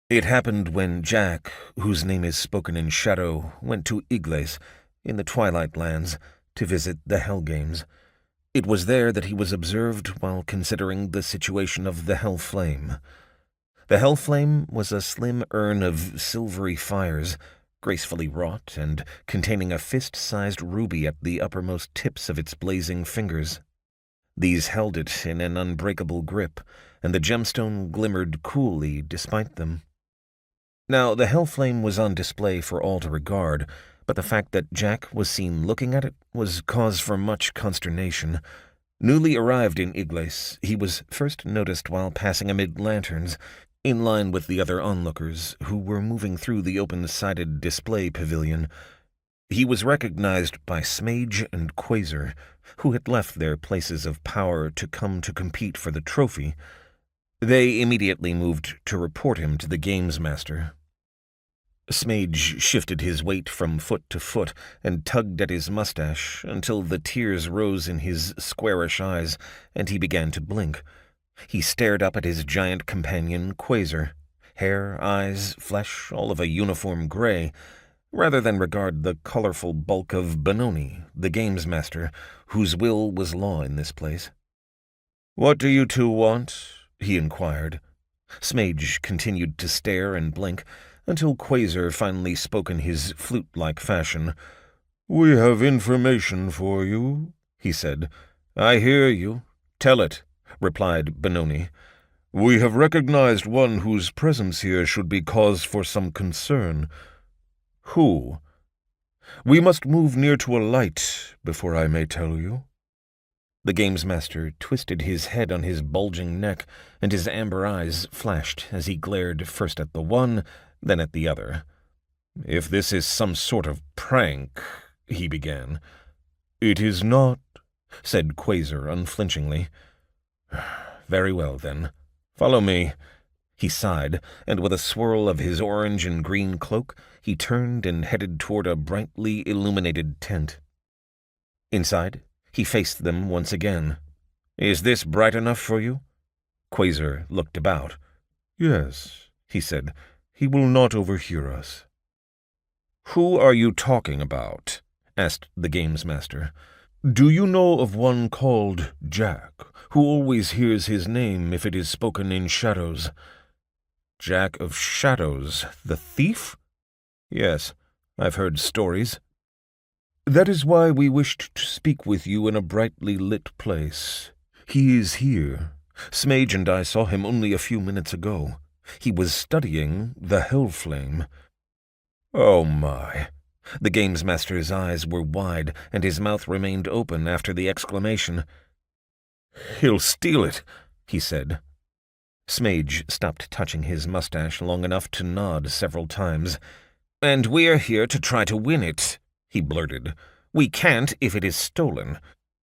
It happened when Jack, whose name is spoken in shadow, went to Igles, in the Twilight Lands, to visit the Hell Games. It was there that he was observed while considering the situation of the Hell Flame. The Hell Flame was a slim urn of silvery fires, gracefully wrought and containing a fist-sized ruby at the uppermost tips of its blazing fingers. These held it in an unbreakable grip, and the gemstone glimmered coolly despite them. Now, the Hell Flame was on display for all to regard, but the fact that Jack was seen looking at it was cause for much consternation. Newly arrived in Igles, he was first noticed while passing amid lanterns, in line with the other onlookers who were moving through the open-sided display pavilion. He was recognized by Smage and Quasar, who had left their places of power to come to compete for the trophy. They immediately moved to report him to the games master. Smage shifted his weight from foot to foot and tugged at his mustache until the tears rose in his squarish eyes and he began to blink. He stared up at his giant companion, Quasar, hair, eyes, flesh, all of a uniform gray, rather than regard the colorful bulk of Benoni, the games master, whose will was law in this place. "What do you two want?" he inquired. Smage continued to stare and blink, until Quasar finally spoke in his flute-like fashion. "We have information for you," he said. "I hear you. Tell it," replied Benoni. "We have recognized one whose presence here should be cause for some concern." "Who?" "We must move near to a light before I may tell you." The games master twisted his head on his bulging neck, and his amber eyes flashed as he glared first at the one, then at the other. "If this is some sort of prank," he began. "It is not," said Quasar unflinchingly. "Very well, then. Follow me." He sighed, and with a swirl of his orange and green cloak, he turned and headed toward a brightly illuminated tent. Inside, he faced them once again. "Is this bright enough for you?" Quasar looked about. "Yes," he said. "He will not overhear us." "Who are you talking about?" asked the games master. "Do you know of one called Jack, who always hears his name if it is spoken in shadows?" "Jack of Shadows, the thief?" "Yes, I've heard stories." "That is why we wished to speak with you in a brightly lit place. He is here. Smage and I saw him only a few minutes ago. He was studying the Hell Flame." "Oh my." The games master's eyes were wide, and his mouth remained open after the exclamation. "He'll steal it," he said. Smage stopped touching his mustache long enough to nod several times. "And we're here to try to win it," he blurted. "We can't if it is stolen.